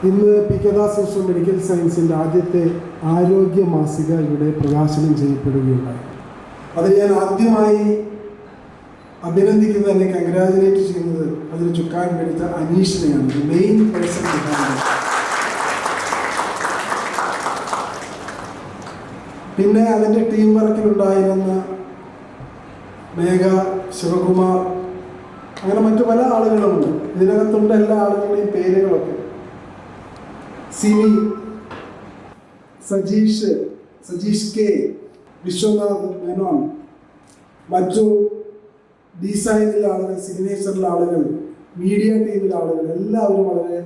ഇന്ന് P K Das institute medical സയൻസിൻ്റെ ആദ്യത്തെ ആരോഗ്യ മാസിക ഇവിടെ പ്രകാശനം ചെയ്യപ്പെടുകയുണ്ടായി. അത് ഞാൻ ആദ്യമായി അഭിനന്ദിക്കുന്നത്, എന്നെ കൺഗ്രാജുലേറ്റ് ചെയ്യുന്നത് അതിന് ചുക്കാൻ പിടിച്ച അനീഷിനെയാണ്, മെയിൻ പേഴ്സൺ. പിന്നെ അതിൻ്റെ ടീം വർക്കിലുണ്ടായിരുന്ന മേഘ, ശിവകുമാർ, അങ്ങനെ മറ്റു പല ആളുകളുമുണ്ട്. ഇതിനകത്തുണ്ട് എല്ലാ ആളുകളുടെയും പേരുകളൊക്കെ. സിമി, സജീഷ് കെ, വിശ്വനാഥ് മേനോൻ, മറ്റു ഡിസൈനിലെ ആളുകൾ, സിഗ്നേച്ചറിലെ ആളുകൾ, മീഡിയ ടീമിലെ ആളുകൾ, എല്ലാവരും വളരെ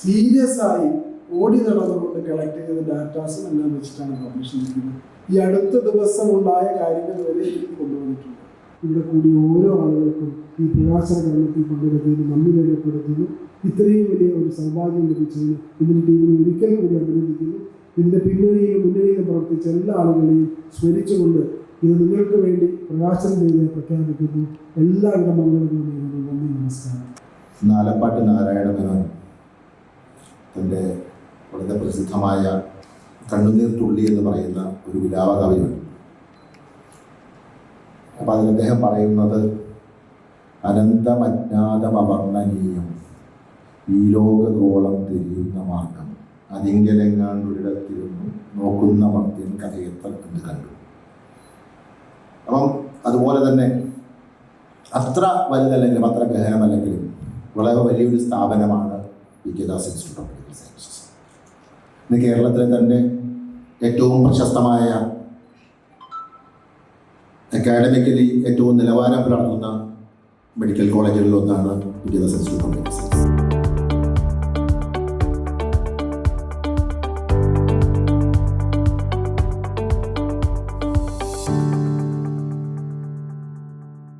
സീരിയസ് ആയി ഓടി നടന്നുകൊണ്ട് കളക്ട് ചെയ്ത ഡാറ്റാസും എല്ലാം വെച്ചിട്ടാണ് പബ്ലിഷ് ചെയ്യുന്നത്. ഈ അടുത്ത ദിവസം ഉണ്ടായ കാര്യങ്ങൾ വരെ എനിക്ക് കൊണ്ടുവന്നിട്ടുണ്ട്. ഇവിടെ കൂടി ഓരോ ആളുകൾക്കും ഈ പ്രകാശന കർമ്മത്തിൽ പങ്കെടുത്തതിന് നന്ദി രേഖപ്പെടുത്തുന്നു. ഇത്രയും വലിയ ഒരു സൗഭാഗ്യം ലഭിച്ചതിന് ഇതിൻ്റെ ടീമിനെ ഒരിക്കൽ കൂടി അഭിനന്ദിക്കുന്നു. ഇതിൻ്റെ മുന്നണിയിലും പ്രവർത്തിച്ച എല്ലാ ആളുകളെയും സ്മരിച്ചുകൊണ്ട് ഇത് നിങ്ങൾക്ക് വേണ്ടി പ്രകാശനം ചെയ്ത് പ്രഖ്യാപിക്കുന്നു. എല്ലാവിധ മംഗളങ്ങളും നേരുന്നു. നന്ദി, നമസ്കാരം. നാലപ്പാട്ട് നാരായണ മേനോൻ തൻ്റെ വളരെ പ്രസിദ്ധമായ കണ്ണുനീർ തുള്ളി എന്ന് പറയുന്ന ഒരു വിലാപ കവിതയുണ്ട്. അപ്പം അതിൽ അദ്ദേഹം പറയുന്നത്, അനന്തമജ്ഞാതമവർണ്ണനീയം ഈ ലോകഗോളം തിരിയുന്ന മാർഗം അതിങ്കലെങ്ങാണ്ടൊരിടത്തിരുന്നു നോക്കുന്ന മർത്യൻ കഥയത്തൽ എന്ന് കണ്ടു. അപ്പം അതുപോലെ തന്നെ അത്ര വലുതല്ലെങ്കിലും അത്ര ഗഹനമല്ലെങ്കിലും വളരെ വലിയൊരു സ്ഥാപനമാണ് P K Das institute of medical sciences. ഇന്ന് കേരളത്തിലെ തന്നെ ഏറ്റവും പ്രശസ്തമായ, അക്കാഡമിക്കലി ഏറ്റവും നിലവാരം പുലർത്തുന്ന മെഡിക്കൽ കോളേജുകളിലൊന്നാണ് P K Das institute of medical sciences.